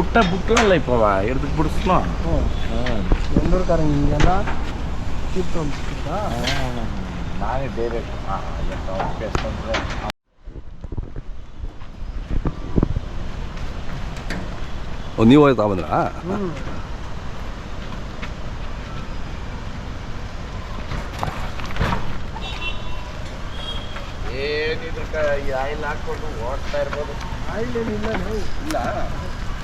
ಬುಟ್ಟಲ್ಲ ಇಪ್ಪವ ಹಿಡ್ದು ಬಿಡಿಸ್ಲೋ ಎಲ್ಲೂರ್ಗಾರ ಹಿಂಗೆಲ್ಲ ಕಿತ್ತು ಅನ್ಸ್ತಿದ್ದ ನಾನೇ ಡೈರೆಕ್ಟ್ ಅಂದರೆ ನೀವು ಹೋಯ್ತಾ ಬಂದ್ರಾ? ಏನಿದ್ರ ಈ ಆಯಿಲ್ ಹಾಕ್ಕೊಂಡು ಓಡ್ತಾ ಇರ್ಬೋದು. ಆಯಿಲ್ ಏನಿಲ್ಲ ನಾವು ಇಲ್ಲ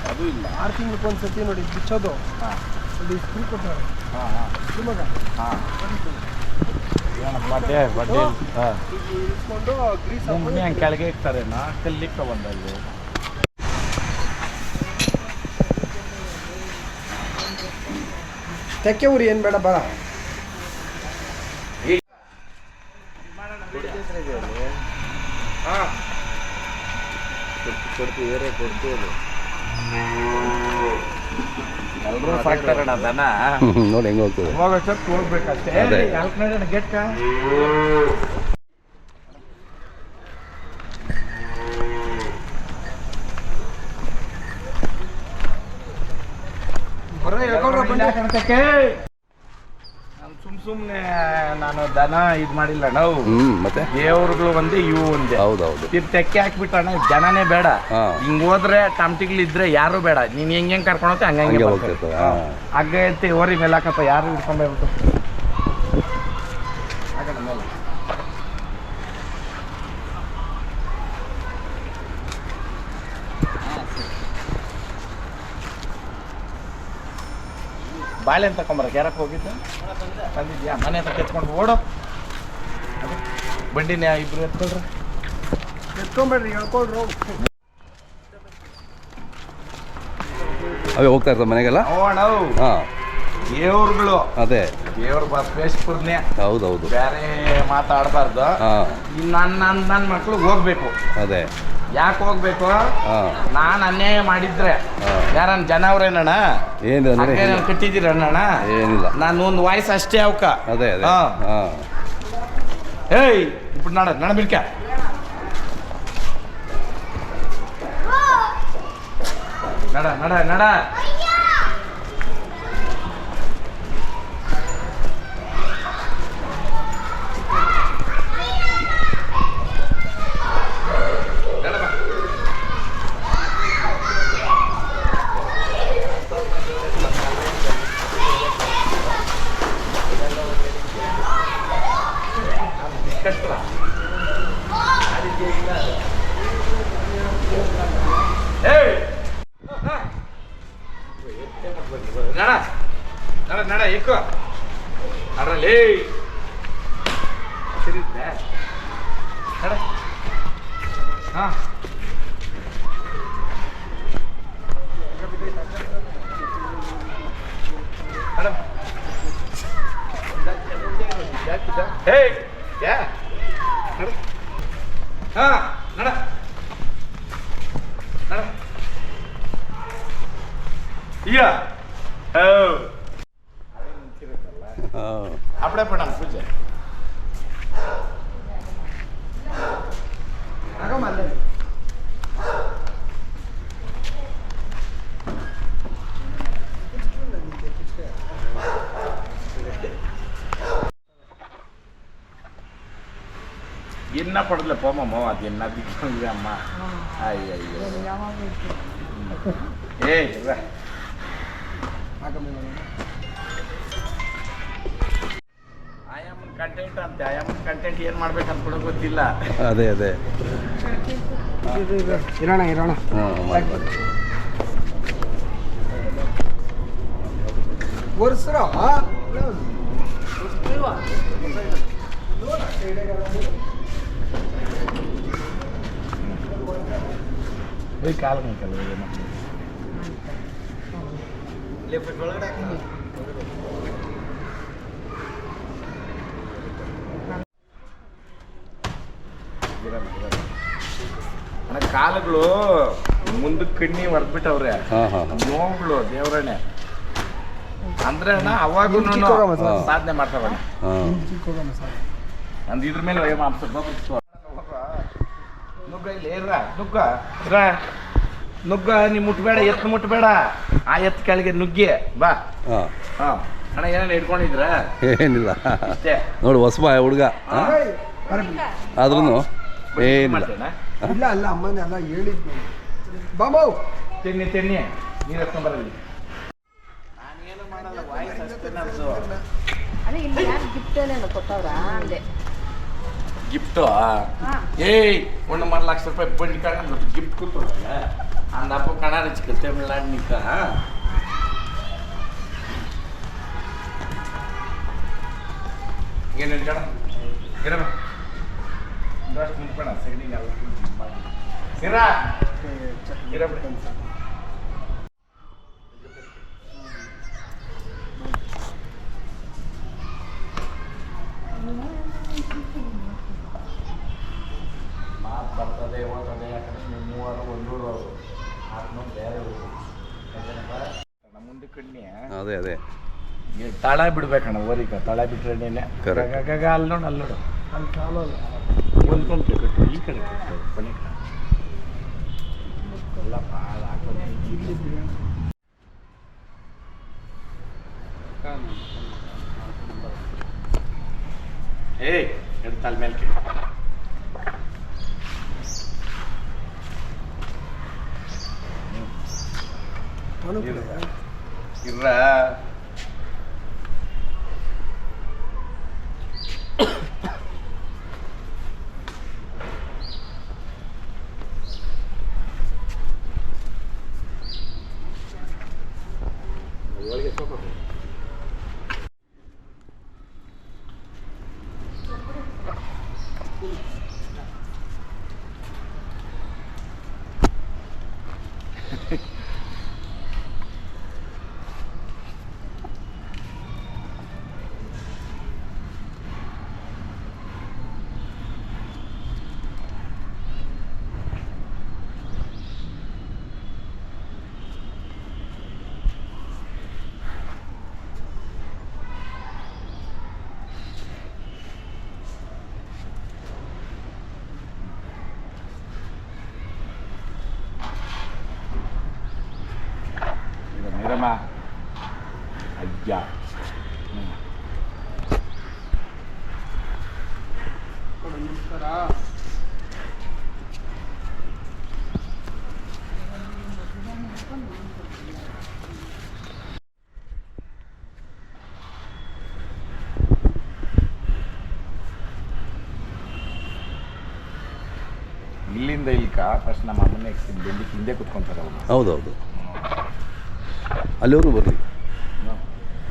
ಅದು ಇಲ್ಲ. 6 ತಿಂಗ್ಳಿಗೆ ಒಂದು ಸತಿ ನೋಡಿ ಬಿಚ್ಚೋದು. ಹಾಂ ಅಲ್ಲಿ ಫ್ರೀ ಕೊಟ್ಟಾರೆ. ಹಾಂ ಹಾಂ ನಿಮಗ ಹಾಂ ಬಡ್ಡೆ ಹಾಂ ಇಸ್ಕೊಂಡು ಗ್ರೀಸ್ ಒಮ್ಮೆ ಹಂಗೆ ಕೆಳಗೆ ಇಕ್ತಾರೆ ಕಲ್ಲಿಗೆ ತಗೊಂಡಲ್ಲಿ. ತೆಕ್ಕೆ ಊರಿ ಏನು ಬೇಡ ಬರ ಹಾಂ ಕೊಡ್ತೀವಿ ಬೇರೆ ಕೊಡ್ತೀವಿ. ಎಲ್ಲರೂ ಸಾಕ್ತಾರಣ್ಣ ದನ. ನೋಡಿ ಹೆಂಗೆ ಹೋಗ್ತದೆ. ಹೋಗೋಷ್ಟೊತ್ತು ಹೋಗ್ಬೇಕಷ್ಟೇ. ಅದೇ. ನೋಡೋಣ ಗೆಟ್ಕ ಸುಮ್ಮನೆ ನಾನು ದನ ಇದು ಮಾಡಿಲ್ಲ ನಾವು. ಮತ್ತೆ ದೇವ್ರುಗಳು ಒಂದೇ ಇವು ಒಂದೇ. ಹೌದೌದು. ತೆಕ್ಕೆ ಹಾಕ್ಬಿಟ್ಟಣ ಜನನೇ ಬೇಡ. ಹಿಂಗ್ ಹೋದ್ರೆ ಟಮ್ಟಿಗ್ಲಿದ್ರೆ ಯಾರು ಬೇಡ. ನೀನ್ ಹೆಂಗ್ ಕರ್ಕೊಂಡು ಹೋಗ್ತೆ ಹಂಗೆ ಹೋಗ್ತಿರ್ತದೆ. ಹಗ್ಗ ಎತ್ತಿ ಓರಿ ಮೇಲೆ ಹಾಕಪ್ಪ ಯಾರು ಹಿಡ್ಕೊಂಡ್ಬಿಟ್ಟು ಮೇಲೆ ಬಾಳೆ ತಗೊಂಬರ ಕ್ಯಾರಕ್ಕೆ ಹೋಗಿದ್ದು ತಂದಿದ್ಯಾ? ಮನೆ ಹತ್ರ ಎತ್ಕೊಂಡು ಓಡೋ ಬಂಡಿನ ಇಬ್ರು ಎತ್ಕೊಳ್ರಿ. ಎತ್ಕೊಂಬೇಡ್ರಿ ಹೇಳ್ಕೊಳ್ರು. ಅವೇ ಹೋಗ್ತಾ ಇರ್ತವೆ ಮನೆಗೆಲ್ಲ. ನಾವು ಹಾಂ ದೇವ್ರುಗಳು ಅದೇ ದೇವ್ರ ಬಸವೇಶ್ವರನೇ. ಹೌದೌದು. ಬೇರೆ ಮಾತಾಡಬಾರ್ದು. ಹಾಂ ನನ್ನ ಮಕ್ಳಿಗೆ ಹೋಗ್ಬೇಕು. ಅದೇ ಯಾಕೆ ಹೋಗ್ಬೇಕು? ಹಾಂ ನಾನು ಅನ್ಯಾಯ ಮಾಡಿದ್ರೆ ಯಾರನ್ನ ಜನ ಅವ್ರೇನಣ್ಣ ಏನಿಲ್ಲ ಕಟ್ಟಿದ್ದೀರಣ್ಣ? ಏನಿಲ್ಲ. ನಾನು ಒಂದು ವಾಯ್ಸ್ ಅಷ್ಟೇ ಅವಕ್ಕ. ಅದೇ ಅದೇ ಹಾಂ ಏಯ್ ఇప్పుడు ನಡ ಬಿಡ್ಕ ನಡ ನಡ ನಡ ನಡ ಏಕೋ ಅದ್ರಲ್ಲಿ ಸರಿ ನಡ. ಹಾಂ ಹೇ ಯಾ ನಡ. ಹಾಂ ನಡ ನಡ ಈಗ అప్పుడే పడాలి పూజ. என்ன படல போமாமோ அது என்ன திக்கு அம்மா. ஐயோ ஏய் ಕಂಟೆಂಟ್ ಅಂತೆ ಆಯಾಮನ್ ಕಂಟೆಂಟ್ ಏನು ಮಾಡ್ಬೇಕಂತ ಕೂಡ ಗೊತ್ತಿಲ್ಲ. ಅದೇ ಅದೇ ಇರೋಣ ಇರೋಣ. ವರ್ಷರ ಕಾಲ ಕಾಲಗಳು ಮುಂದಕ್ಕೆ ಕಣ್ಣಿ ಹೊಡೆದ್ಬಿಟ್ಟವ್ರೆ. ನೋವುಗಳು ದೇವ್ರನೆ ಅಂದ್ರೆ ಅವಾಗೂ ಸಾಧನೆ ಮಾಡ್ತಾವ. ನಂದು ಇದ್ರ ಮೇಲೆ ನುಗ್ಗ ಇಲ್ಲಿ ನುಗ್ಗ ನುಗ್ಗ ನೀ ಮುಟ್ಬೇಡ, ಎತ್ತು ಮುಟ್ಬೇಡ. ಆ ಎತ್ತು ಕೆಳಗೆ ನುಗ್ಗಿ ಬಾ. ಹಾಂ ಹಾ ಅಣ್ಣ ಏನೇನು ಇಟ್ಕೊಂಡಿದ್ರ? ಏನಿಲ್ಲ ಅಷ್ಟೇ. ನೋಡು ಹೊಸಬ ಹುಡುಗ ಆದ್ರೂ ಏನಿಲ್ಲ. ಮಾಡ್ತೇನಾ? ಇಲ್ಲ ಅಲ್ಲ ಅಮ್ಮನೇ ಅಲ್ಲ ಹೇಳಿದ್ದು ಬಾಬು ತಿನ್ನಿ ತಿನ್ನಿ, ನೀರು ಎತ್ಕೊಂಬರಲ್ಲಿ. ನಾನೇನು ಮಾಡಲ್ಲ, ವಾಯ್ಸ್ ಅಷ್ಟೇ ನಮ್ದು. ಅದೇ ಇಲ್ಲಿ ಯಾರು ಗಿಫ್ಟ್ ಏನೇನು ಕೊಟ್ಟವ್ರಾ ಅಂದೆ. ಗಿಫ್ಟು ಏಯ್ 1 ಲಕ್ಷ ರೂಪಾಯಿ ಬಂಡಿ ಕಾಣ ಗಿಫ್ಟ್ ಕೊಟ್ಟಲ್ಲ அந்த அப்போ கணாரிச்சுக்கு தமிழ்நாடு நிற்கா ಏನು ಕಣ ಗಿರಮ ಇಂದಷ್ಟು ಮುಂದ್ಕೋಣ ಸೆಗಣಿಗೆ ಎಲ್ಲ ಗಿರ ಗಿರಮ ಮಾತು ಬರ್ತದೆ ಹೋಗ್ತದೆ. ಯಾಕಂದ್ರೆ ನೀವು 300 600 ಬೇರೆ ನಮ್ಮ ಮುಂದೆ ಕಣ್ಣಿ ಅದೇ ತಳ ಬಿಡ್ಬೇಕಣ್ಣ ಓರಿಕ. ತಳ ಬಿಟ್ರೆ Correct. ಅಲ್ಲಿ ನೋಡು ಅಲ್ಲಿ ನೋಡು ಅಲ್ಲಿ ಕಾಲಲ್ಲ ಹೊಂದ್ಕೊಂಬಿಟ್ಟು ಕಟ್ಟು ಈ ಕಡೆ ಕಟ್ಟು ಕೊನೆ ಎಲ್ಲಪ್ಪ ಏಯ್ ಎಡ್ತಾಳ ಮೇಲೆ ಇರ್ರ ಒಳಗೆ ಸ್ವಲ್ಪ Mirama aja. ಇಲ್ಲಿಂದ ಇಲ್ಕ ಫಸ್ಟ್ ನಮ್ಮ ಅಮ್ಮನೇ ಬೆಂಡಿ ಹಿಂದೆ ಕುತ್ಕೊಂತಾರೆ ಅವರು. ಹೌದೌದು ಅಲ್ಲಿವರೆಗೂ ಬರಲಿ.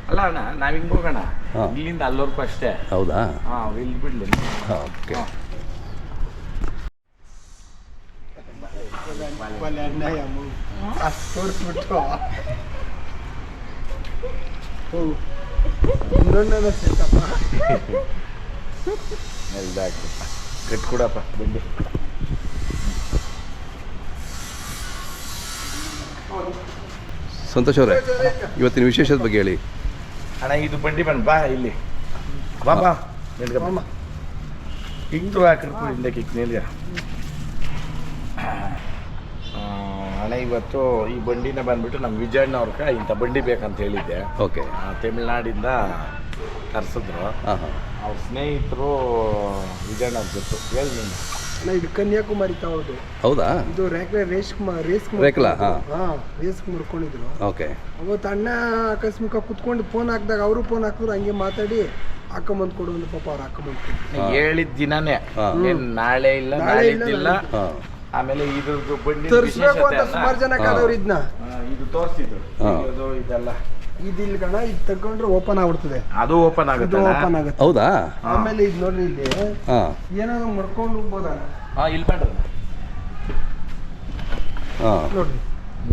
ಅಲ್ಲ ಅಣ್ಣ ನಾವ್ ಹಿಂಗೆ ಹೋಗೋಣ ಹಾ. ಇಲ್ಲಿಂದ ಅಲ್ಲಿವರೆಗೂ ಅಷ್ಟೇ. ಹೌದಾ ಹಾಂ ಅವ್ರು ಇಲ್ಲಿ ಬಿಡ್ಲಿ. ಓಕೆ ತೋರಿಸ್ಬಿಟ್ಟು ಇನ್ನೊಂದೆಲ್ಲ ಸೇತಪ್ಪ ಎಲ್ದಾಕ್ತಪ್ಪ ಕಟ್ಕೊಡಪ್ಪ ಬೆಂಡಿ. ಸಂತೋಷ್ ಅವರೇ ಇವತ್ತಿನ ವಿಶೇಷದ ಬಗ್ಗೆ ಹೇಳಿ. ಅಣ್ಣ ಇದು ಬಂಡಿ ಬಣ್ಣ ಬಾ ಇಲ್ಲಿ ಬಾ ಬಾ ಅಮ್ಮ ಹಿಂಗೆ ಹಾಕಿರ್ತು ಹಿಂದೆ ಕಿಕ್ ನೀಲ್ಗ. ಅಣ್ಣ ಇವತ್ತು ಈ ಬಂಡಿನ ಬಂದ್ಬಿಟ್ಟು ನಮ್ಮ ವಿಜಯಣ್ಣ ಅವ್ರಿಗೆ ಇಂಥ ಬಂಡಿ ಬೇಕಂತ ಹೇಳಿದ್ದೆ. ಓಕೆ ತಮಿಳ್ನಾಡಿಂದ ತರಿಸಿದ್ರು. ಹಾಂ ಹಾಂ ಅವ್ರ ಸ್ನೇಹಿತರು ವಿಜಯಣ್ಣ ಅವ್ರ ಗೊತ್ತು ಹೇಳಿ ನೀನು. ಅಣ್ಣ ಇದು ಕನ್ಯಾಕುಮಾರಿ ಹೌದು. ಹೌದಾ ಇದು ರೇಸ್ ರೇಕ್ಲಾ? ರೇಸ್ ಮುರ್ಕೊಂಡಿದ್ರು. ಓಕೆ ಅವತ್ತು ಅಣ್ಣ ಆಕಸ್ಮಿಕ ಕುತ್ಕೊಂಡು ಫೋನ್ ಹಾಕಿದಾಗ ಅವರು ಫೋನ್ ಹಾಕಿದ್ರು, ಹಂಗೆ ಮಾತಾಡಿ ಹಾಕೊಂಬಂದು ಕೊಡು ಒಂದು ಪಾಪ ಅವ್ರು ಹಾಕೊಂಬಂದು ಕೊಟ್ಟು ಹೇಳಿದ ದಿನನೇ ಏನ್ ನಾಳೆ ಇಲ್ಲ ನಾಳೆ ಇಲ್ಲ, ನಾಳಿದ್ದಿಲ್ಲ. ಹಾಂ ಆಮೇಲೆ ಇದ್ರದ್ದು ಬಂಡಿ ತರಿಸ್ಬೇಕು ಅಂತ ಸುಮಾರು ಜನ ಕಾದವ್ರು ಇದನ್ನ. ಇದು ತೋರಿಸಿದ್ರು ಹಾ. ಇದು ಇದೆಲ್ಲ ಇದಿಲ್ ಕಣ, ಇದು ತಗೊಂಡ್ರೆ ಓಪನ್ ಆಗ್ಬಿಡ್ತದೆ. ಅದು ಓಪನ್ ಇದು ಆಗುತ್ತೆ. ಓಪನ್ ಆಗುತ್ತೆ. ಹೌದಾ ಆಮೇಲೆ ಇದು ನೋಡ್ರಿ ಇಲ್ಲಿ ಹಾಂ ಏನಾದ್ರು ಮಡ್ಕೊಂಡು ಹೋಗ್ಬೋದಣ್ಣ. ಇಲ್ಲಿ ಬೇಡ್ರಿ ಹಾಂ ನೋಡ್ರಿ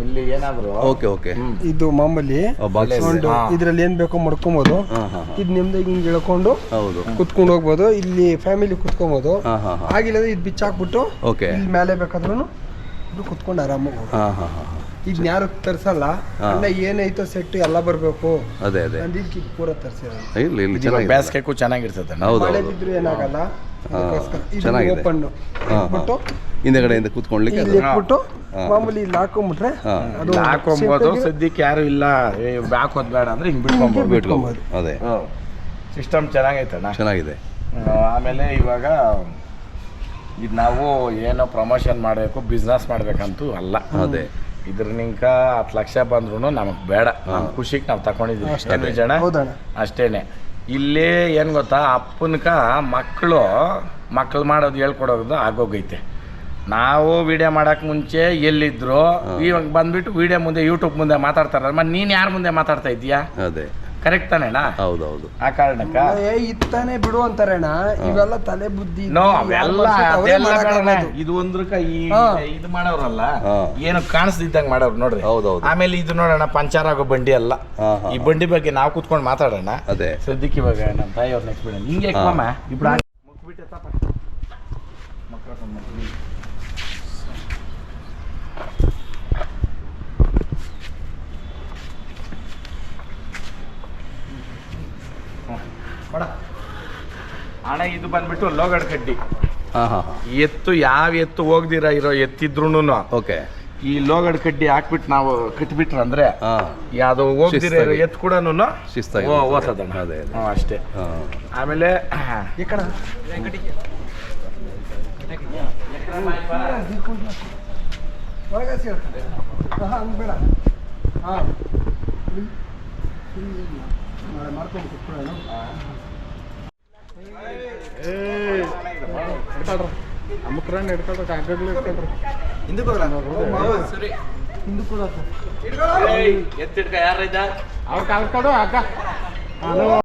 ಇಲ್ಲಿ ಏನಾದ್ರು ಓಕೆ ಓಕೆ ಇದು ಮಾಮೂಲಿ ಬಾಕ್ಸ್ ಸೌಂಡ್, ಹಾ. ಇದ್ರಲ್ಲಿ ಏನ್ ಬೇಕೋ ಮಡ್ಕೊಬೋದು. ಹಾಂ ಹಾಂ ಇದು ನಿಮ್ದಾಗ ಹಿಂಗೆ ಇಳ್ಕೊಂಡು ಹೌದು ಕುತ್ಕೊಂಡು ಹೋಗ್ಬೋದು. ಇಲ್ಲಿ ಫ್ಯಾಮಿಲಿ ಕುತ್ಕೊಬೋದು. ಹಾಂ ಹಾಂ ಹಾಂ ಆಗಿಲ್ಲ ಇದು ಬಿಚ್ಚ ಹಾಕ್ಬಿಟ್ಟು ಓಕೆ ಇಲ್ಲಿ ಮೇಲೆ ಬೇಕಾದ್ರೂ ಇದು ಕುತ್ಕೊಂಡು ಆರಾಮಾಗಿ ಹೋಗ್ಬೋದು. ಹಾಂ ಹಾಂ ಹಾಂ ಹಾಂ ಇದನ್ನ ಯಾರು ತರ್ಸಲ್ಲ. ಹಾ. ಅಣ್ಣ ಏನೈತೋ ಸೆಟ್ ಎಲ್ಲ ಬರ್ಬೇಕು ಅದೇ ಅದೇ ಅಂದಿದ್ದಕ್ಕೆ ಇದು ಪೂರ ತರ್ಸಿರೋದು. ಇಲ್ಲಿ ಇಲ್ಲಿ ಇವಾಗ ಚೆನ್ನಾಗಿದೆ ಬೇಸಿಗೆಗೂ ಚೆನ್ನಾಗಿರ್ತದೆ. ಹೌದು ಮಳೆ ಹೌದು ಬಿದ್ರು ಏನಾಗಲ್ಲ. ಅದಕ್ಕೋಸ್ಕರ ಇದು ಚೆನ್ನಾಗಿದೆ. ಓಪನ್ ಹಾ, ಬಿಟ್ಟು ಹಿಂದೆಗಡೆಯಿಂದ ಕೂತ್ಕೊಳ್ಳಿಕ್ಕೆ ಅದು ಇಲ್ಲಿ ಇಟ್ಬಿಟ್ಟು ಹಾ. ಮಾಮೂಲಿ ಇಲ್ಲಿ ಹಾಕೊಂಬಿಟ್ರೆ ಹಾಂ ಅದು ಹಾಕೊಬೋದು. ಸದ್ಯಕ್ಕೆ ಯಾರು ಇಲ್ಲ ಹಾಕೋದು ಬೇಡ ಅಂದ್ರೆ ಹಿಂಗೆ ಬಿಟ್ಕೊಬೋದು. ಬಿಟ್ಕೊಬೋದು ಅದೇ ಸಿಸ್ಟಮ್ ಚೆನ್ನಾಗೈತಣ್ಣ. ಚೆನ್ನಾಗಿದೆ. ಆಮೇಲೆ ಇವಾಗ ಇದು ನಾವು ಏನೋ ಪ್ರಮೋಷನ್ ಮಾಡಬೇಕು ಬಿಸ್ನೆಸ್ ಮಾಡ್ಬೇಕಂತೂ ಅಲ್ಲ. ಅದೇ ಇದ್ರ ನಿಂಕ 10 ಲಕ್ಷ ಬಂದ್ರೂ ನಮಗೆ ಬೇಡ. ನಮ್ಮ ಖುಷಿಗೆ ನಾವು ತಗೊಂಡಿದ್ದೀವಿ ಅಷ್ಟೇ. ಜನ ಹೌದಣ್ಣ. ಅಷ್ಟೇನೆ. ಇಲ್ಲೇ ಏನು ಗೊತ್ತಾ, ಅಪ್ಪನಕ ಮಕ್ಕಳು ಮಾಡೋದು ಹೇಳ್ಕೊಡೋದು ಆಗೋಗೈತೆ. ನಾವು ವಿಡಿಯೋ ಮಾಡೋಕೆ ಮುಂಚೆ ಎಲ್ಲಿದ್ರು, ಇವಾಗ ಬಂದ್ಬಿಟ್ಟು ವಿಡಿಯೋ ಮುಂದೆ ಯೂಟ್ಯೂಬ್ ಮುಂದೆ ಮಾತಾಡ್ತಾರ. ಮತ್ತೆ ನೀನು ಯಾರ ಮುಂದೆ ಮಾತಾಡ್ತಾ ಇದೀಯಾ? ಅದೇ ಕರೆಕ್ಟ್ ತಾನೇಣ್ಣ? ಹೌದೌದು. ಆ ಕಾರಣಕ್ಕ ಇತ್ತಾನೆ ಬಿಡು ಅಂತಾರಣ್ಣ. ಇವೆಲ್ಲ ತಲೆ ಬುದ್ಧಿ ನೋ ಅವೆಲ್ಲ ಅದೆಲ್ಲ ಬೇಡಣ್ಣ. ಇದು ಒಂದ್ರಕ ಇದು ಮಾಡೋರಲ್ಲ, ಏನು ಕಾಣಿಸ್ದಿದ್ದಂಗೆ ಮಾಡೋರು ನೋಡ್ರಿ. ಹೌದೌದು. ಆಮೇಲೆ ಇದು ನೋಡೋಣ, ಪಂಚರ್ ಆಗೋ ಬಂಡಿ ಅಲ್ಲ. ಈ ಬಂಡಿ ಬಗ್ಗೆ ನಾವು ಕೂತ್ಕೊಂಡು ಮಾತಾಡೋಣ. ಅದೇ ಸದ್ಯಕ್ಕೆ ಇವಾಗ ನಮ್ಮ ತಾಯಿಯವ್ರನ್ನ ಎಕ್ಸ್ಬಿಡ ಹಿಂಗೆ ಎಕ್ಕಮ್ಮ ಇಬ್ರು ಮುಕ್ಬಿಟ್ಟೆ ತಪ್ಪ ಅಣ್ಣ. ಇದು ಬಂದ್ಬಿಟ್ಟು ಲೋಗಡ್ ಕಡ್ಡಿ. ಹಾಂ ಹಾಂ ಹಾಂ ಎತ್ತು ಯಾವ ಎತ್ತು ಹೋಗ್ದಿರ ಇರೋ ಎತ್ತಿದ್ರು ಓಕೆ. ಈ ಲೋಗಡ್ ಕಡ್ಡಿ ಹಾಕ್ಬಿಟ್ಟು ನಾವು ಕಟ್ಬಿಟ್ರ ಅಂದ್ರೆ ಹಾಂ ಯಾವ್ದು ಹೋಗ್ದಿರ ಇರೋ ಎತ್ತು ಕೂಡ ಶಿಸ್ತಾಗಿ ಓಸದಣ್ಣ. ಅದೇ ಅದೇ. ಅಷ್ಟೇ. ಹಾಂ ಆಮೇಲೆ ಈ ಕಡೆ ಒಳಗೆ ಸೇರ್ತಾರೆ. ಹಂಗೆ ಬೇಡ. ಹಾಂ ಮಾಡ್ಕೊಂಡು ಕುತ್ಕೊಳ್ಳೋಣ. ಅಮ್ಮಕ್ರನ್ನ ಹಿಡ್ಕೊಳ್ರಿ, ಹಗ್ಗಗಳು ಹಿಡ್ಕೊಳ್ರಿ. ಹಿಂದಕ್ಕೆ ಎತ್ತಿಡ್ಕ ಯಾರ ಅವ್ರು ಕಲ್ತ್ಕೊಡು ಹಗ್ಗ.